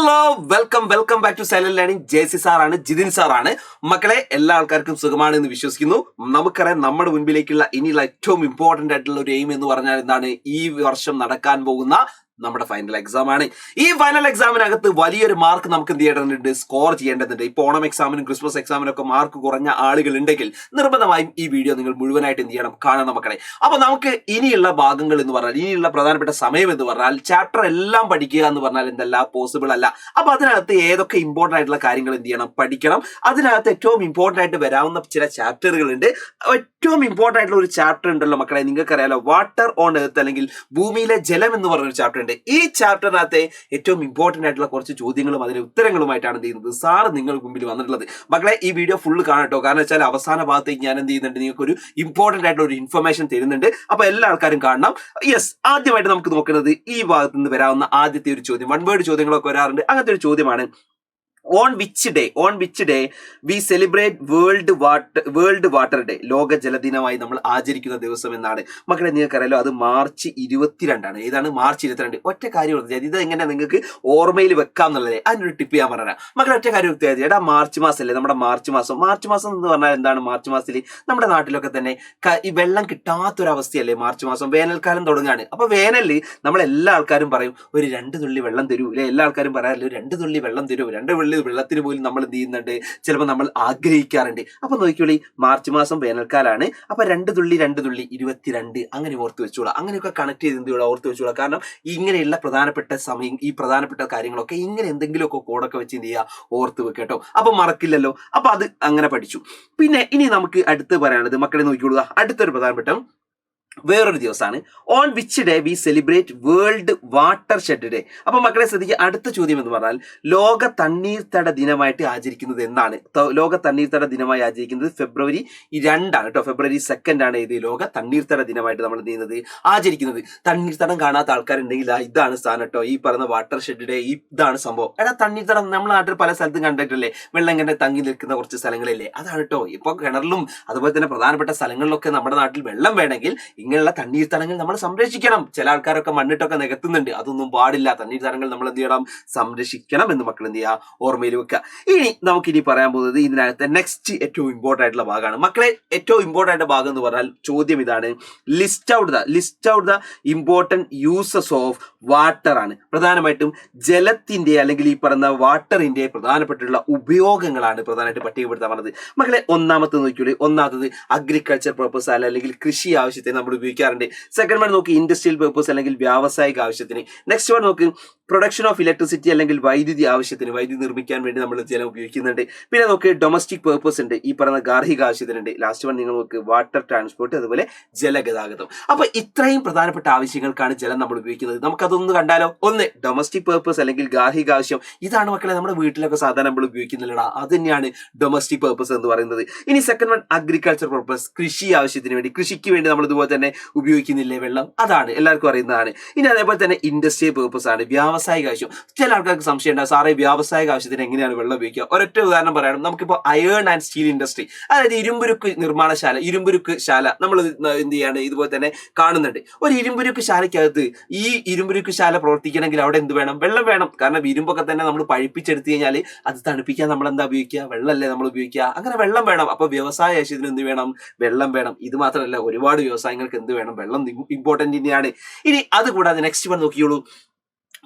Hello welcome back to silent learning. Jessy സാറാണ്, ജിതിൻ സാറാണ്. മക്കളെ, എല്ലാ ആൾക്കാർക്കും സുഖമാണ് എന്ന് വിശ്വസിക്കുന്നു. നമുക്കറിയാം, നമ്മുടെ മുൻപിലേക്കുള്ള ഇനിയുള്ള ഏറ്റവും ഇമ്പോർട്ടന്റ് ആയിട്ടുള്ള ഒരു എയിം എന്ന് പറഞ്ഞാൽ എന്താണ്? ഈ വർഷം നടക്കാൻ പോകുന്ന നമ്മുടെ ഫൈനൽ എക്സാം ആണ്. ഈ ഫൈനൽ എക്സാമിനകത്ത് വലിയൊരു മാർക്ക് നമുക്ക് എന്ത് ചെയ്യേണ്ടതുണ്ട്? സ്കോർ ചെയ്യേണ്ടതുണ്ട്. ഇപ്പോൾ ഓണം എക്സാമിനും ക്രിസ്മസ് എക്സാമിനും ഒക്കെ മാർക്ക് കുറഞ്ഞ ആളുകൾ ഉണ്ടെങ്കിൽ നിർബന്ധമായും ഈ വീഡിയോ നിങ്ങൾ മുഴുവനായിട്ട് എന്ത് ചെയ്യണം? കാണണം മക്കളെ. അപ്പൊ നമുക്ക് ഇനിയുള്ള ഭാഗങ്ങൾ എന്ന് പറഞ്ഞാൽ, ഇനിയുള്ള പ്രധാനപ്പെട്ട സമയം എന്ന് പറഞ്ഞാൽ, ചാപ്റ്റർ എല്ലാം പഠിക്കുക എന്ന് പറഞ്ഞാൽ എന്തല്ല പോസിബിൾ അല്ല. അപ്പൊ അതിനകത്ത് ഏതൊക്കെ ഇമ്പോർട്ടന്റ് ആയിട്ടുള്ള കാര്യങ്ങൾ എന്ത് ചെയ്യണം? പഠിക്കണം. അതിനകത്ത് ഏറ്റവും ഇമ്പോർട്ടന്റ് ആയിട്ട് വരാവുന്ന ചില ചാപ്റ്ററുകൾ ഉണ്ട്. ഏറ്റവും ഇമ്പോർട്ടന്റ് ആയിട്ടുള്ള ഒരു ചാപ്റ്റർ ഉണ്ടല്ലോ മക്കളെ, നിങ്ങൾക്കറിയാലോ, വാട്ടർ ഓൺ എർത്ത് അല്ലെങ്കിൽ ഭൂമിയിലെ ജലം എന്ന് പറഞ്ഞൊരു ചാപ്റ്റർ ഉണ്ട്. ഈ ചാപ്റ്ററിനകത്തെ ഏറ്റവും ഇമ്പോർട്ടന്റ് ആയിട്ടുള്ള കുറച്ച് ചോദ്യങ്ങളും അതിന്റെ ഉത്തരങ്ങളുമായിട്ടാണ് എന്ത് ചെയ്യുന്നത്? സാറ് നിങ്ങൾക്ക് മുമ്പിൽ വന്നിട്ടുള്ളത്. മക്കളെ, ഈ വീഡിയോ ഫുള്ള് കാണട്ടോ. കാരണം വെച്ചാൽ അവസാന ഭാഗത്തേക്ക് ഞാൻ എന്ത് ചെയ്യുന്നുണ്ട്? നിങ്ങൾക്ക് ഒരു ഇമ്പോർട്ടന്റ് ആയിട്ടുള്ള ഒരു ഇൻഫർമേഷൻ തരുന്നുണ്ട്. അപ്പൊ എല്ലാ ആൾക്കാരും കാണണം. യെസ്, ആദ്യമായിട്ട് നമുക്ക് നോക്കുന്നത് ഈ ഭാഗത്ത് നിന്ന് വരാവുന്ന ആദ്യത്തെ ഒരു ചോദ്യം, വൺ വേർഡ് ചോദ്യങ്ങളൊക്കെ വരാറുണ്ട്. അങ്ങനത്തെ ഒരു ചോദ്യമാണ്. On which day we celebrate world water day? ലോക ജലദിനമായി നമ്മൾ ആചരിക്കുന്ന ദിവസം എന്നാണ്. മക്കളെ, നിങ്ങൾക്കറിയാലോ, അത് മാർച്ച് 22 ഏതാണ്? മാർച്ച് 22. ഒറ്റ കാര്യം, ഇത് എങ്ങനെ നിങ്ങൾക്ക് ഓർമ്മയിൽ വെക്കാം എന്നുള്ളത് അതിനൊരു ടിപ്പ് ഞാൻ പറഞ്ഞുതരാം. മക്കളെ, ഒറ്റ കാര്യം വ്യക്തി, എടാ മാർച്ച് മാസം അല്ലേ നമ്മുടെ മാർച്ച് മാസം എന്ന് പറഞ്ഞാൽ എന്താണ്? മാർച്ച് മാസത്തിൽ നമ്മുടെ നാട്ടിലൊക്കെ തന്നെ ഈ വെള്ളം കിട്ടാത്തൊരവസ്ഥയല്ലേ മാർച്ച് മാസം? വേനൽക്കാലം തുടങ്ങുകയാണ്. അപ്പൊ വേനലിൽ നമ്മൾ എല്ലാ ആൾക്കാരും പറയും, ഒരു 2 തുള്ളി വെള്ളം തരൂ അല്ലെ? എല്ലാ ആൾക്കാരും പറയാറില്ല, 2 തുള്ളി വെള്ളം തരൂ, 2 വെള്ളത്തിന് പോലും നമ്മൾ എന്ത് ചെയ്യുന്നുണ്ട്? ചിലപ്പോൾ നമ്മൾ ആഗ്രഹിക്കാറുണ്ട്. അപ്പൊ നോക്കിയോളി, മാർച്ച് മാസം വേനൽക്കാലാണ്. അപ്പൊ 2 തുള്ളി 22 അങ്ങനെ ഓർത്ത് വെച്ചോളാം. അങ്ങനെയൊക്കെ കണക്ട് ചെയ്ത് എന്ത് ഓർത്ത് വെച്ചോളാം. കാരണം ഇങ്ങനെയുള്ള പ്രധാനപ്പെട്ട സമയം, ഈ പ്രധാനപ്പെട്ട കാര്യങ്ങളൊക്കെ ഇങ്ങനെ എന്തെങ്കിലുമൊക്കെ കോഡൊക്കെ വെച്ച് എന്ത് ചെയ്യുക? ഓർത്ത് വെക്കട്ടോ. അപ്പൊ മറക്കില്ലല്ലോ. അപ്പൊ അത് അങ്ങനെ പഠിച്ചു. പിന്നെ ഇനി നമുക്ക് അടുത്ത് പറയാനുള്ളത്, മക്കളെ നോക്കിക്കൊള്ളുക, അടുത്തൊരു പ്രധാനപ്പെട്ട വേറൊരു ദിവസമാണ്. On which day we celebrate world water shed day? അപ്പൊ മക്കളെ ശ്രദ്ധിക്കുക, അടുത്ത ചോദ്യം എന്ന് പറഞ്ഞാൽ ലോക തണ്ണീർത്തട ദിനമായിട്ട് ആചരിക്കുന്നത് എന്നാണ്? ലോക തണ്ണീർത്തട ദിനമായി ആചരിക്കുന്നത് ഫെബ്രുവരി 2 കേട്ടോ. ഫെബ്രുവരി 2 ആണ് ഇത് ലോക തണ്ണീർത്തട ദിനമായിട്ട് നമ്മൾ എന്ത് ചെയ്യുന്നത്? ആചരിക്കുന്നത്. തണ്ണീർത്തടം കാണാത്ത ആൾക്കാരുണ്ടെങ്കിൽ ഇതാണ് സ്ഥാനം കേട്ടോ. ഈ പറയുന്ന വാട്ടർ ഷെഡ് ഡേ ഇതാണ് സംഭവം. എടാ, തണ്ണീർത്തടം നമ്മുടെ നാട്ടിൽ പല സ്ഥലത്തും കണ്ടിട്ടില്ലേ? വെള്ളം ഇങ്ങനെ തങ്ങി നിൽക്കുന്ന കുറച്ച് സ്ഥലങ്ങളില്ലേ? അതാണ് കേട്ടോ. ഇപ്പൊ കിണറിലും അതുപോലെ തന്നെ പ്രധാനപ്പെട്ട സ്ഥലങ്ങളിലൊക്കെ നമ്മുടെ നാട്ടിൽ വെള്ളം വേണമെങ്കിൽ ഇങ്ങനെയുള്ള തണ്ണീർത്തടങ്ങൾ നമ്മൾ സംരക്ഷിക്കണം. ചില ആൾക്കാരൊക്കെ മണ്ണിട്ടൊക്കെ നികത്തുന്നുണ്ട്. അതൊന്നും പാടില്ല. തണ്ണീർത്തടങ്ങൾ നമ്മൾ എന്ത് ചെയ്യണം? സംരക്ഷിക്കണം എന്ന് മക്കൾ എന്ത് ചെയ്യുക? ഓർമ്മയിൽ വെക്കുക. ഇനി നമുക്കിനി പറയാൻ പോകുന്നത് ഇതിനകത്ത് നെക്സ്റ്റ് ഏറ്റവും ഇമ്പോർട്ടന്റ് ആയിട്ടുള്ള ഭാഗമാണ്. മക്കളെ, ഏറ്റവും ഇമ്പോർട്ടന്റ് ആയിട്ട് ഭാഗം എന്ന് പറഞ്ഞാൽ ചോദ്യം ഇതാണ്: list out the important uses of water ആണ്. പ്രധാനമായിട്ടും ജലത്തിന്റെ അല്ലെങ്കിൽ ഈ പറയുന്ന വാട്ടറിന്റെ പ്രധാനപ്പെട്ടുള്ള ഉപയോഗങ്ങളാണ് പ്രധാനമായിട്ട് പട്ടികപ്പെടുത്താൻ പറഞ്ഞത്. മക്കളെ, ഒന്നാമത്തെ നോക്കിയോളൂ. ഒന്നാമത്തത് അഗ്രികൾച്ചർ പർപ്പസ് അല്ലെങ്കിൽ കൃഷി ആവശ്യത്തിന് നമ്മൾ ഉപയോഗിക്കാറുണ്ട്. സെക്കൻഡ് വൺ നോക്കി ഇൻഡസ്ട്രിയൽ പർപ്പസ് അല്ലെങ്കിൽ വ്യാവസായിക ആവശ്യത്തിന്. നെക്സ്റ്റ് വൺ നോക്ക് പ്രൊഡക്ഷൻ ഓഫ് ഇലക്ട്രിസിറ്റി അല്ലെങ്കിൽ വൈദ്യുതി ആവശ്യത്തിന്, വൈദ്യുതി നിർമ്മിക്കാൻ വേണ്ടി നമ്മൾ ജലം ഉപയോഗിക്കുന്നുണ്ട്. പിന്നെ നോക്ക് ഡൊമസ്റ്റിക് പർപ്പസ് ഉണ്ട്, ഈ പറയുന്ന ഗാർഹിക ആവശ്യത്തിനുണ്ട്. ലാസ്റ്റ് വൺ നിങ്ങൾ നോക്ക് വാട്ടർ ട്രാൻസ്പോർട്ട്, അതുപോലെ ജലഗതാഗതം. അപ്പൊ ഇത്രയും പ്രധാനപ്പെട്ട ആവശ്യങ്ങൾക്കാണ് ജലം നമ്മൾ ഉപയോഗിക്കുന്നത്. നമുക്കതൊന്ന് കണ്ടാലോ? ഒന്ന് ഡൊമസ്റ്റിക് പർപ്പസ് അല്ലെങ്കിൽ ഗാർഹിക ആവശ്യം. ഇതാണ് മക്കളെ നമ്മുടെ വീട്ടിലൊക്കെ സാധാരണ നമ്മൾ ഉപയോഗിക്കുന്നില്ലടാ, അത് തന്നെയാണ് ഡൊമസ്റ്റിക് പർപ്പസ് എന്ന് പറയുന്നത്. ഇനി സെക്കൻഡ് വൺ അഗ്രികൾച്ചർ പർപ്പസ്, കൃഷി ആവശ്യത്തിന് വേണ്ടി, കൃഷിക്ക് വേണ്ടി നമ്മൾ ഇതുപോലെ തന്നെ ഉപയോഗിക്കുന്നില്ലേ വെള്ളം? അതാണ് എല്ലാവർക്കും അറിയുന്നതാണ്. ഇനി അതേപോലെ തന്നെ ഇൻഡസ്ട്രിയൽ പർപ്പസ് ആണ്, വ്യാവസായിക ആവശ്യം. ചില ആൾക്കാർക്ക് സംശയം ഉണ്ടാകും, സാറേ വ്യാവസായിക ആവശ്യത്തിന് എങ്ങനെയാണ് വെള്ളം ഉപയോഗിക്കുക? ഒരൊറ്റ ഉദാഹരണം പറയണം. നമുക്കിപ്പോൾ അയേൺ ആൻഡ് സ്റ്റീൽ ഇൻഡസ്ട്രി, അതായത് ഇരുമ്പുരുക്ക് ശാല നമ്മൾ എന്ത് ചെയ്യാണ്? ഇതുപോലെ തന്നെ കാണുന്നുണ്ട്. ഒരു ഇരുമ്പുരുക്ക് ശാലയ്ക്കകത്ത് ഈ ഇരുമ്പുരുക്ക് ശാല പ്രവർത്തിക്കണമെങ്കിൽ അവിടെ എന്ത് വേണം? വെള്ളം വേണം. കാരണം ഇരുമ്പൊക്കെ തന്നെ നമ്മൾ പഴിപ്പിച്ചെടുത്തു കഴിഞ്ഞാൽ അത് തണുപ്പിക്കാൻ നമ്മൾ എന്താ ഉപയോഗിക്കുക? വെള്ളമല്ലേ നമ്മൾ ഉപയോഗിക്കുക. അങ്ങനെ വെള്ളം വേണം. അപ്പൊ വ്യവസായ ആവശ്യത്തിന് എന്ത് വേണം? വെള്ളം വേണം. ഇത് മാത്രമല്ല, ഒരുപാട് വ്യവസായങ്ങൾക്ക് എന്ത് വേണം? വെള്ളം ഇമ്പോർട്ടന്റ് തന്നെയാണ്. ഇനി അതുകൂടാതെ നെക്സ്റ്റ് വൺ നോക്കിയോളൂ,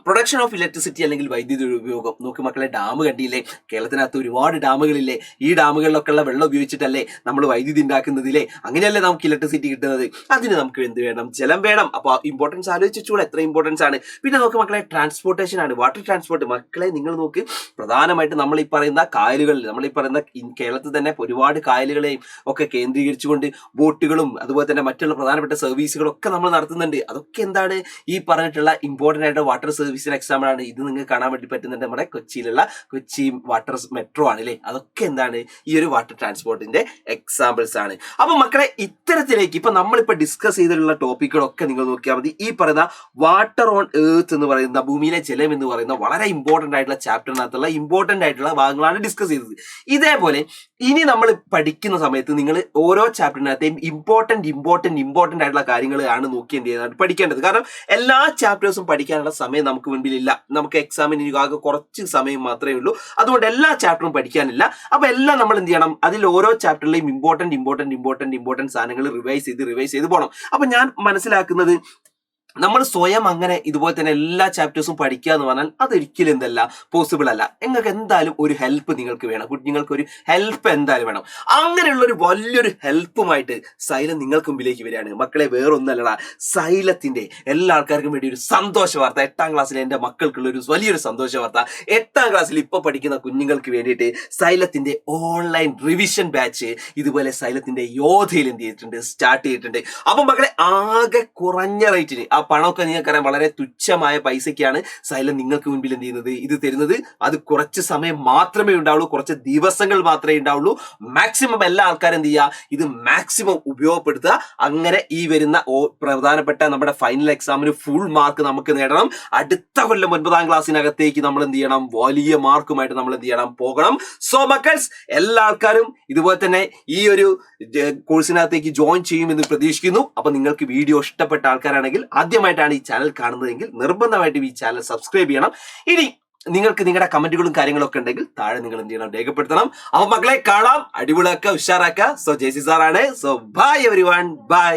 പ്രൊഡക്ഷൻ ഓഫ് ഇലക്ട്രിസിറ്റി അല്ലെങ്കിൽ വൈദ്യുതി ഉപയോഗം. നോക്ക് മക്കളെ, ഡാം കണ്ടില്ലേ? കേരളത്തിനകത്ത് ഒരുപാട് ഡാമുകളില്ലേ? ഈ ഡാമുകളിലൊക്കെ ഉള്ള വെള്ളം ഉപയോഗിച്ചിട്ടല്ലേ നമ്മൾ വൈദ്യുതി ഉണ്ടാക്കുന്നതില്ലേ? അങ്ങനെയല്ലേ നമുക്ക് ഇലക്ട്രിസിറ്റി കിട്ടുന്നത്? അതിന് നമുക്ക് എന്ത് വേണം? ജലം വേണം. അപ്പൊ ഇമ്പോർട്ടൻസ് ആലോചിച്ചോളൂ, എത്ര ഇമ്പോർട്ടൻസ് ആണ്. പിന്നെ നോക്ക് മക്കളെ, ട്രാൻസ്പോർട്ടേഷൻ ആണ്, വാട്ടർ ട്രാൻസ്പോർട്ട്. മക്കളെ, നിങ്ങൾ നോക്ക്, പ്രധാനമായിട്ട് നമ്മൾ ഈ പറയുന്ന കായലുകളിൽ, നമ്മൾ ഈ പറയുന്ന കേരളത്തിൽ തന്നെ ഒരുപാട് കായലുകളെയും ഒക്കെ കേന്ദ്രീകരിച്ചുകൊണ്ട് ബോട്ടുകളും അതുപോലെ തന്നെ മറ്റുള്ള പ്രധാനപ്പെട്ട സർവീസുകളൊക്കെ നമ്മൾ നടത്തുന്നുണ്ട്. അതൊക്കെ എന്താണ്? ഈ പറഞ്ഞിട്ടുള്ള ഇമ്പോർട്ടന്റ് ആയിട്ട് വാട്ടർ സർവീസിന് എക്സാമ്പിൾ ആണ്. ഇത് നിങ്ങൾക്ക് കാണാൻ വേണ്ടി പറ്റുന്നുണ്ട്. നമ്മുടെ കൊച്ചിയിലുള്ള കൊച്ചി വാട്ടർ മെട്രോ ആണ് അല്ലേ? അതൊക്കെ എന്താണ്? ഈ ഒരു വാട്ടർ ട്രാൻസ്പോർട്ടിന്റെ എക്സാമ്പിൾസ് ആണ്. അപ്പൊ മക്കളെ, ഇത്തരത്തിലേക്ക് ഇപ്പൊ നമ്മളിപ്പോ ഡിസ്കസ് ചെയ്തിട്ടുള്ള ടോപ്പിക്കുകളൊക്കെ നിങ്ങൾ നോക്കിയാൽ മതി. ഈ പറയുന്ന വാട്ടർ ഓൺ എർത്ത് എന്ന് പറയുന്ന, ഭൂമിയിലെ ജലം എന്ന് പറയുന്ന വളരെ ഇമ്പോർട്ടന്റ് ആയിട്ടുള്ള ചാപ്റ്ററിനകത്തുള്ള ഇമ്പോർട്ടന്റ് ആയിട്ടുള്ള ഭാഗങ്ങളാണ് ഡിസ്കസ് ചെയ്തത്. ഇതേപോലെ ഇനി നമ്മൾ പഠിക്കുന്ന സമയത്ത് നിങ്ങൾ ഓരോ ചാപ്റ്ററിനകത്തെയും ഇമ്പോർട്ടന്റ് ആയിട്ടുള്ള കാര്യങ്ങളാണ് നോക്കി എന്ത് ചെയ്യുന്നത് പഠിക്കേണ്ടത്. കാരണം എല്ലാ ചാപ്റ്റേഴ്സും പഠിക്കാനുള്ള സമയം നമുക്ക് മുൻപിലില്ല. നമുക്ക് എക്സാമിന് ആകെ കുറച്ച് സമയം മാത്രമേ ഉള്ളൂ. അതുകൊണ്ട് എല്ലാ ചാപ്റ്ററും പഠിക്കാനില്ല. അപ്പൊ എല്ലാം നമ്മൾ എന്ത് ചെയ്യണം, അതിൽ ഓരോ ചാപ്റ്ററിലെയും ഇമ്പോർട്ടന്റ് സാധനങ്ങൾ റിവൈസ് ചെയ്ത് പോകണം. അപ്പൊ ഞാൻ മനസ്സിലാക്കുന്നത്, നമ്മൾ സ്വയം അങ്ങനെ ഇതുപോലെ തന്നെ എല്ലാ ചാപ്റ്റേഴ്സും പഠിക്കുക എന്ന് പറഞ്ഞാൽ അതൊരിക്കലും എന്തല്ല പോസിബിൾ അല്ല. നിങ്ങൾക്ക് എന്തായാലും ഒരു ഹെൽപ്പ് നിങ്ങൾക്ക് വേണം. നിങ്ങൾക്കൊരു ഹെൽപ്പ് എന്തായാലും വേണം. അങ്ങനെയുള്ള ഒരു വലിയൊരു ഹെൽപ്പുമായിട്ട് സൈലം നിങ്ങൾക്ക് മുമ്പിലേക്ക് വരികയാണ്. മക്കളെ, വേറൊന്നല്ലടാ, സൈലത്തിന്റെ എല്ലാ ആൾക്കാർക്കും വേണ്ടി ഒരു സന്തോഷ വാർത്ത. 8ാം ക്ലാസ്സിലെ എൻ്റെ മക്കൾക്കുള്ള ഒരു വലിയൊരു സന്തോഷ വാർത്ത. 8ാം ക്ലാസ്സിൽ ഇപ്പൊ പഠിക്കുന്ന കുഞ്ഞുങ്ങൾക്ക് വേണ്ടിയിട്ട് സൈലത്തിന്റെ ഓൺലൈൻ റിവിഷൻ ബാച്ച് ഇതുപോലെ സൈലത്തിന്റെ യോധയിൽ എന്ത് ചെയ്തിട്ടുണ്ട്, സ്റ്റാർട്ട് ചെയ്തിട്ടുണ്ട്. അപ്പൊ മക്കളെ, ആകെ കുറഞ്ഞ റേറ്റിന്, ആ പണമൊക്കെ നിങ്ങൾക്കറിയാം വളരെ തുച്ഛമായ പൈസയ്ക്കാണ് സൈലം നിങ്ങൾക്ക് മുൻപിൽ എന്ത് ചെയ്യുന്നത്, ഇത് തരുന്നത്. അത് കുറച്ച് സമയം മാത്രമേ ഉണ്ടാവുള്ളൂ, കുറച്ച് ദിവസങ്ങൾ മാത്രമേ ഉണ്ടാവുള്ളൂ. മാക്സിമം എല്ലാ ആൾക്കാരും എന്ത് ചെയ്യുക, ഇത് മാക്സിമം ഉപയോഗപ്പെടുത്തുക. അങ്ങനെ ഈ വരുന്ന പ്രധാനപ്പെട്ട നമ്മുടെ ഫൈനൽ എക്സാമിന് ഫുൾ മാർക്ക് നമുക്ക് നേടണം. അടുത്ത കൊല്ലം 9ാം ക്ലാസ്സിനകത്തേക്ക് നമ്മൾ എന്ത് ചെയ്യണം, വലിയ മാർക്കുമായിട്ട് നമ്മൾ എന്ത് ചെയ്യണം, പോകണം. സോ മക്കൾസ്, എല്ലാ ആൾക്കാരും ഇതുപോലെ തന്നെ ഈ ഒരു കോഴ്സിനകത്തേക്ക് ജോയിൻ ചെയ്യുമെന്ന് പ്രതീക്ഷിക്കുന്നു. അപ്പൊ നിങ്ങൾക്ക് വീഡിയോ ഇഷ്ടപ്പെട്ട ആൾക്കാരാണെങ്കിൽ, ആദ്യമായിട്ടാണ് ഈ ചാനൽ കാണുന്നതെങ്കിൽ നിർബന്ധമായിട്ടും ഈ ചാനൽ സബ്സ്ക്രൈബ് ചെയ്യണം. ഇനി നിങ്ങൾക്ക് നിങ്ങളുടെ കമന്റുകളും കാര്യങ്ങളൊക്കെ ഉണ്ടെങ്കിൽ താഴെ നിങ്ങൾ എന്ത് ചെയ്യണം, രേഖപ്പെടുത്തണം. അപ്പൊ മക്കളെ, കാണാം, അടിപൊളിയാക്കുക, ഉഷാറാക്കുക. സോ ജെസി സാറാണ്. So bye everyone, by.